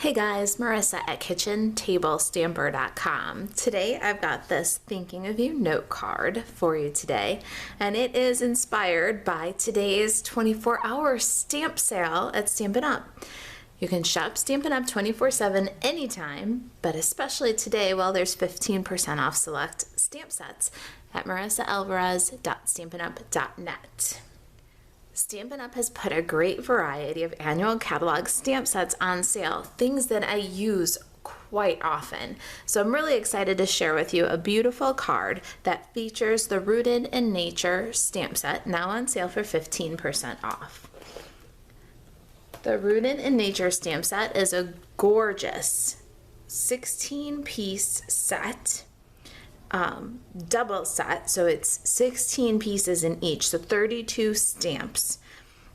Hey guys, Marissa at KitchenTableStamper.com. Today I've got this Thinking of You note card for you today, and it is inspired by today's 24-hour stamp sale at Stampin' Up. You can shop Stampin' Up 24/7 anytime, but especially today while there's 15% off select stamp sets at marisaalvarez.stampinup.net. Stampin' Up! Has put a great variety of annual catalog stamp sets on sale, things that I use quite often. So I'm really excited to share with you a beautiful card that features the Rooted in Nature stamp set, now on sale for 15% off. The Rooted in Nature stamp set is a gorgeous 16-piece set. Double set, so it's 16 pieces in each, so 32 stamps.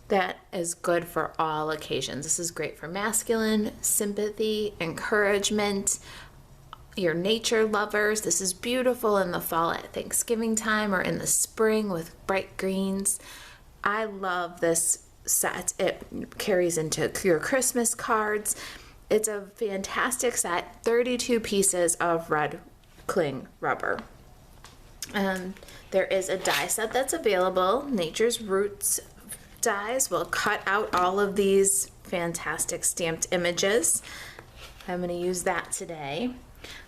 That is good for all occasions. This is great for masculine, sympathy, encouragement, your nature lovers. This is beautiful in the fall at Thanksgiving time or in the spring with bright greens. I love this set. It carries into your Christmas cards. It's a fantastic set, 32 pieces of red cling rubber. There is a die set that's available. Nature's Roots dies will cut out all of these fantastic stamped images. I'm going to use that today.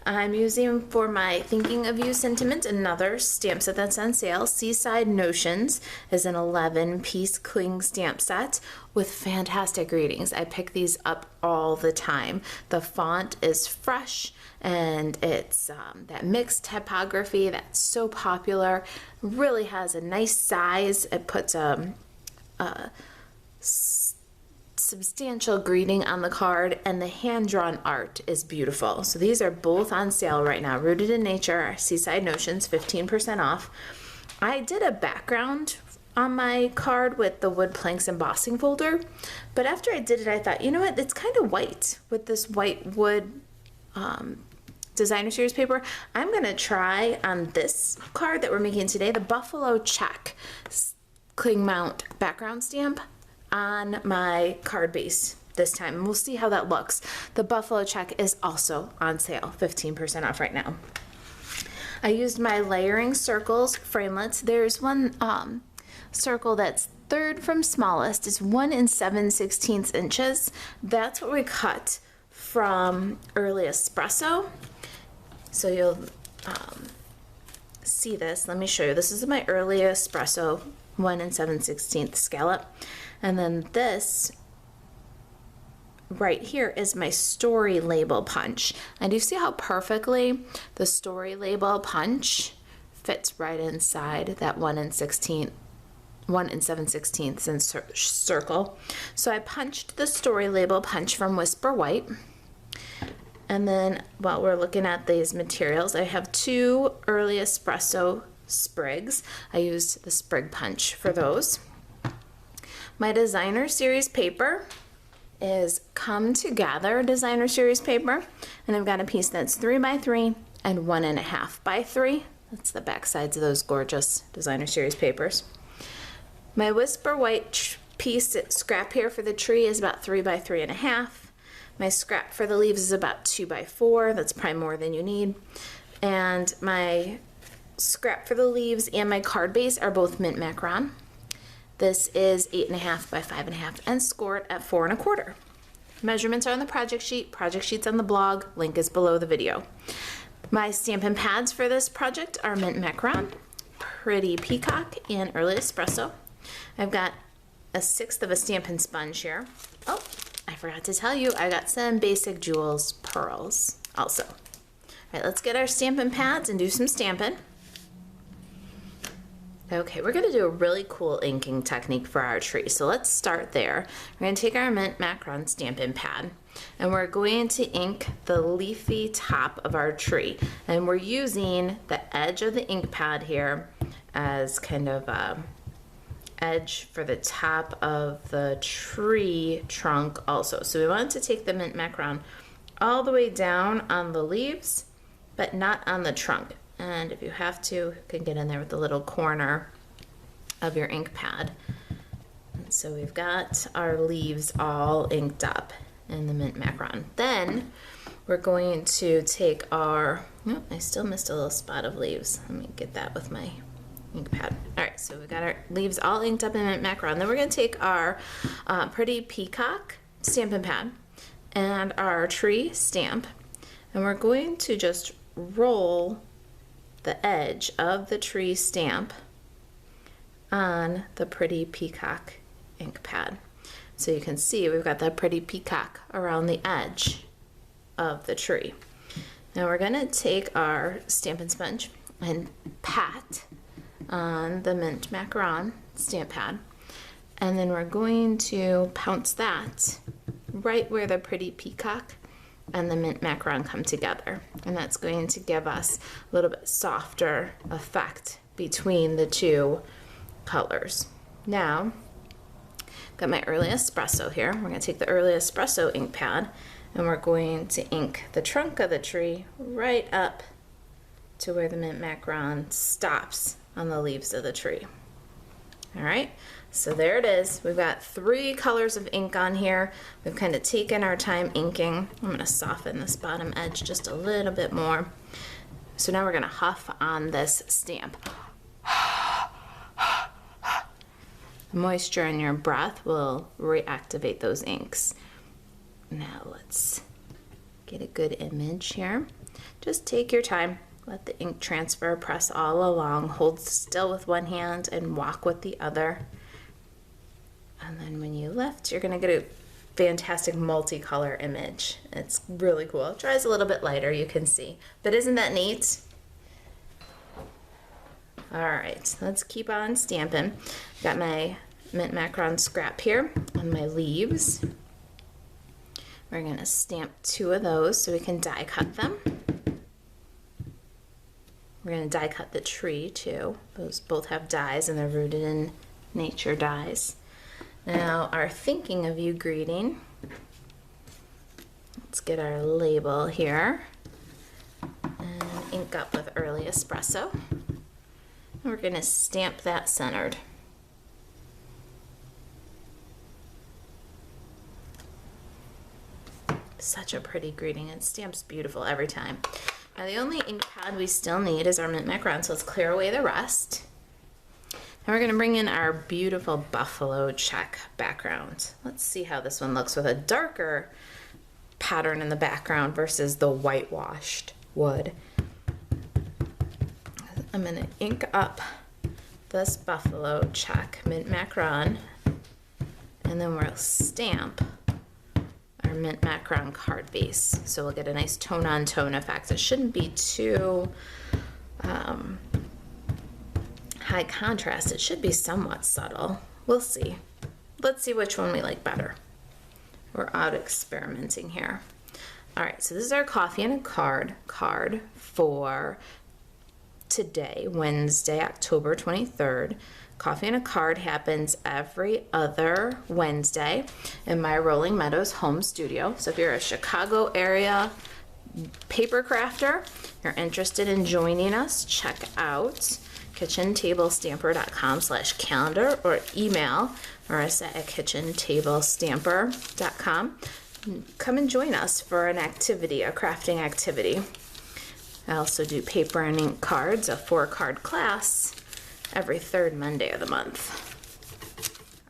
I'm using for my Thinking of You sentiment another stamp set that's on sale. Seaside Notions is an 11-piece cling stamp set with fantastic readings. I pick these up all the time. The font is fresh and it's that mixed typography that's so popular. Really has a nice size. It puts a substantial greeting on the card, and the hand-drawn art is beautiful. So these are both on sale right now. Rooted in Nature, Seaside Notions, 15% off. I did a background on my card with the wood planks embossing folder, but after I did it, I thought, you know what, it's kind of white with this white wood designer series paper. I'm going to try on this card that we're making today, the Buffalo Check cling mount background stamp on my card base this time, and we'll see how that looks. The Buffalo Check is also on sale, 15% off right now. I used my layering circles framelets. There's one circle that's third from smallest. It's 1 7/16 inches. That's what we cut from Early Espresso. So you'll see this. Let me show you. This is my Early Espresso 1 7/16 scallop. And then this right here is my story label punch. And you see how perfectly the story label punch fits right inside that 1 7/16 circle. So I punched the story label punch from Whisper White. And then while we're looking at these materials, I have 2 Early Espresso sprigs. I used the sprig punch for those. My designer series paper is Come Together designer series paper, and I've got a piece that's 3 by 3 and 1.5 by 3. That's the back sides of those gorgeous designer series papers. My Whisper White piece scrap here for the tree is about 3 by 3.5. My scrap for the leaves is about 2 by 4. That's probably more than you need. And my scrap for the leaves and my card base are both mint macaron. This is 8.5 by 5.5 and scored at 4 1/4. Measurements are on the project sheet. Project sheet's on the blog. Link is below the video. My Stampin' Pads for this project are mint macaron, Pretty Peacock, and Early Espresso. I've got 1/6 of a Stampin' sponge here. Oh, I forgot to tell you, I got some Basic Jewels pearls also. All right, let's get our Stampin' Pads and do some stamping. Okay, we're going to do a really cool inking technique for our tree. So let's start there. We're going to take our mint macaron Stampin' Pad, and we're going to ink the leafy top of our tree. And we're using the edge of the ink pad here as kind of a edge for the top of the tree trunk also. So we want to take the mint macaron all the way down on the leaves, but not on the trunk. And if you have to, you can get in there with the little corner of your ink pad. And so we've got our leaves all inked up. and the mint macaron. Then we're going to take our, oh, I still missed a little spot of leaves. Let me get that with my ink pad. All right, so we got our leaves all inked up in mint macaron. Then we're going to take our pretty peacock Stampin' Pad and our tree stamp, and we're going to just roll the edge of the tree stamp on the pretty peacock ink pad. So you can see we've got that pretty peacock around the edge of the tree. Now we're going to take our Stampin' Sponge and pat on the mint macaron stamp pad, and then we're going to pounce that right where the pretty peacock and the mint macaron come together, and that's going to give us a little bit softer effect between the two colors. Now got my early espresso here. We're going to take the early espresso ink pad and we're going to ink the trunk of the tree right up to where the mint macaron stops on the leaves of the tree. All right, so there it is. We've got 3 colors of ink on here. We've kind of taken our time inking. I'm going to soften this bottom edge just a little bit more. So now we're going to huff on this stamp. Moisture in your breath will reactivate those inks. Now let's get a good image here. Just take your time. Let the ink transfer, press all along, hold still with one hand and walk with the other. And then when you lift, you're going to get a fantastic multicolor image. It's really cool. It dries a little bit lighter, you can see. But isn't that neat? All right, let's keep on stamping. Got my mint macaron scrap here and my leaves. We're going to stamp 2 of those so we can die cut them. We're going to die cut the tree too. Those both have dies and they're rooted in nature dies. Now our thinking of you greeting. Let's get our label here and ink up with early espresso. And we're going to stamp that centered. Such a pretty greeting. It stamps beautiful every time. Now the only ink pad we still need is our mint macaron, so let's clear away the rest. Now we're going to bring in our beautiful buffalo check background. Let's see how this one looks with a darker pattern in the background versus the whitewashed wood. I'm going to ink up this buffalo check mint macaron, and then we'll stamp our mint macaron card base. So we'll get a nice tone on tone effect. It shouldn't be too high contrast. It should be somewhat subtle. We'll see. Let's see which one we like better. We're out experimenting here. All right, so this is our coffee and a card for today, Wednesday, October 23rd. Coffee and a Card happens every other Wednesday in my Rolling Meadows home studio. So if you're a Chicago area paper crafter, you're interested in joining us, check out kitchentablestamper.com/calendar or email Marisa at kitchentablestamper.com. Come and join us for an activity, a crafting activity. I also do paper and ink cards, a 4-card class every 3rd Monday of the month.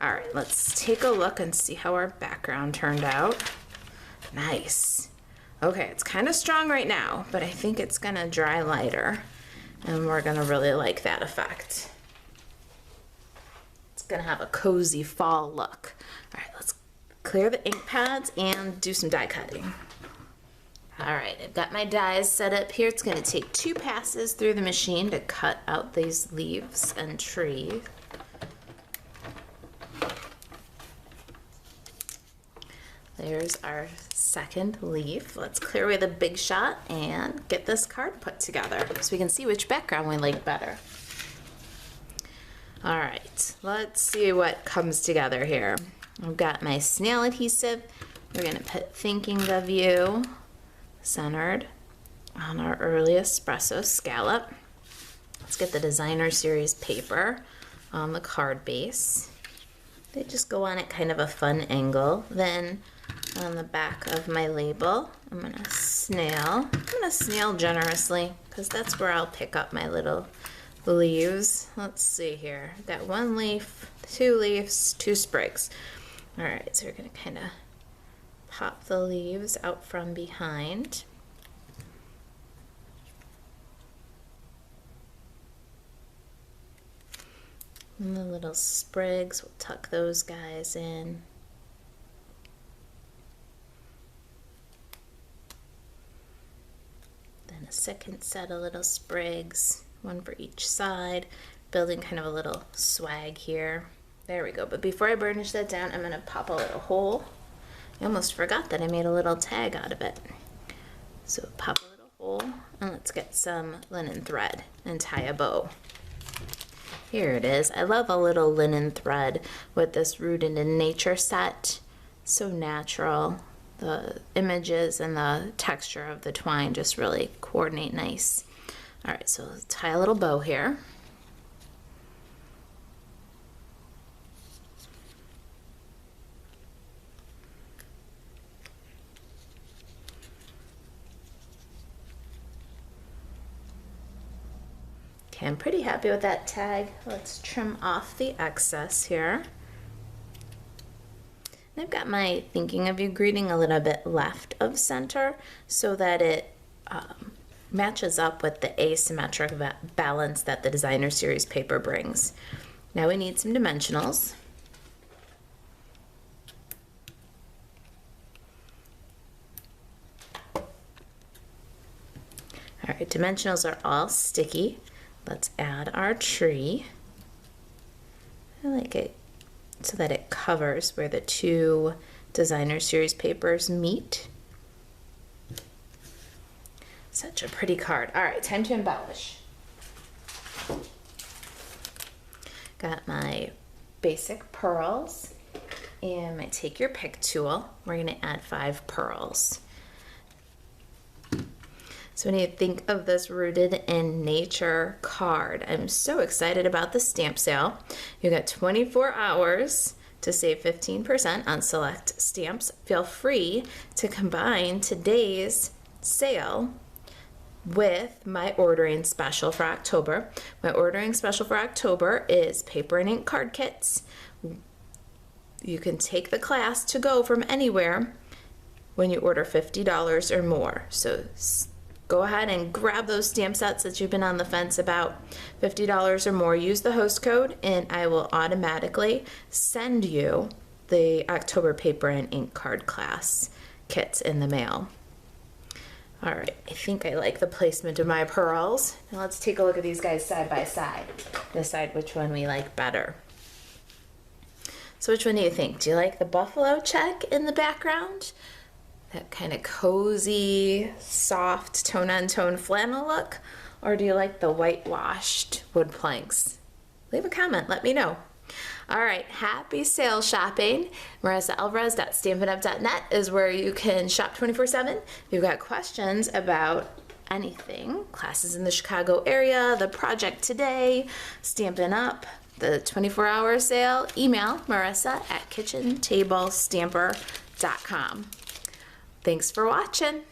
All right, let's take a look and see how our background turned out. Nice. Okay, it's kind of strong right now, but I think it's gonna dry lighter and we're gonna really like that effect. It's gonna have a cozy fall look. All right, let's clear the ink pads and do some die cutting. All right, I've got my dies set up here. It's going to take 2 passes through the machine to cut out these leaves and tree. There's our second leaf. Let's clear away the big shot and get this card put together so we can see which background we like better. All right, let's see what comes together here. I've got my snail adhesive. We're going to put Thinking of You centered on our early espresso scallop. Let's get the Designer Series paper on the card base. They just go on at kind of a fun angle. Then on the back of my label. I'm gonna snail generously because that's where I'll pick up my little leaves. Let's see here. I've got 1 leaf, 2 leaves, 2 sprigs. All right, so we're gonna kind of pop the leaves out from behind. And the little sprigs, we'll tuck those guys in. Then a second set of little sprigs, 1 for each side, building kind of a little swag here. There we go. But before I burnish that down, I'm going to pop a little hole. I almost forgot that I made a little tag out of it. So pop a little hole, and let's get some linen thread and tie a bow. Here it is. I love a little linen thread with this Rooted in Nature set. So natural. The images and the texture of the twine just really coordinate nice. All right, so let's tie a little bow here. Okay, I'm pretty happy with that tag. Let's trim off the excess here. And I've got my thinking of you greeting a little bit left of center so that it matches up with the asymmetric balance that the Designer Series paper brings. Now we need some dimensionals. All right, dimensionals are all sticky. Let's add our tree. I like it so that it covers where the 2 Designer Series papers meet. Such a pretty card. All right, time to embellish. Got my basic pearls and my Take Your Pick tool. We're gonna add 5 pearls. So when you think of this Rooted in Nature card, I'm so excited about the stamp sale. You got 24 hours to save 15% on select stamps. Feel free to combine today's sale with my ordering special for October. My ordering special for October is paper and ink card kits. You can take the class to go from anywhere when you order $50 or more. So go ahead and grab those stamp sets that you've been on the fence about. $50 or more. Use the host code and I will automatically send you the October paper and ink card class kits in the mail. All right, I think I like the placement of my pearls. Now let's take a look at these guys side by side. Decide which one we like better. So which one do you think? Do you like the buffalo check in the background? That kind of cozy, soft, tone-on-tone flannel look? Or do you like the whitewashed wood planks? Leave a comment, let me know. All right, happy sale shopping. MarisaAlvarez.stampinup.net is where you can shop 24/7. If you've got questions about anything, classes in the Chicago area, the project today, Stampin' Up, the 24-hour sale, email Marisa at kitchentablestamper.com. Thanks for watching.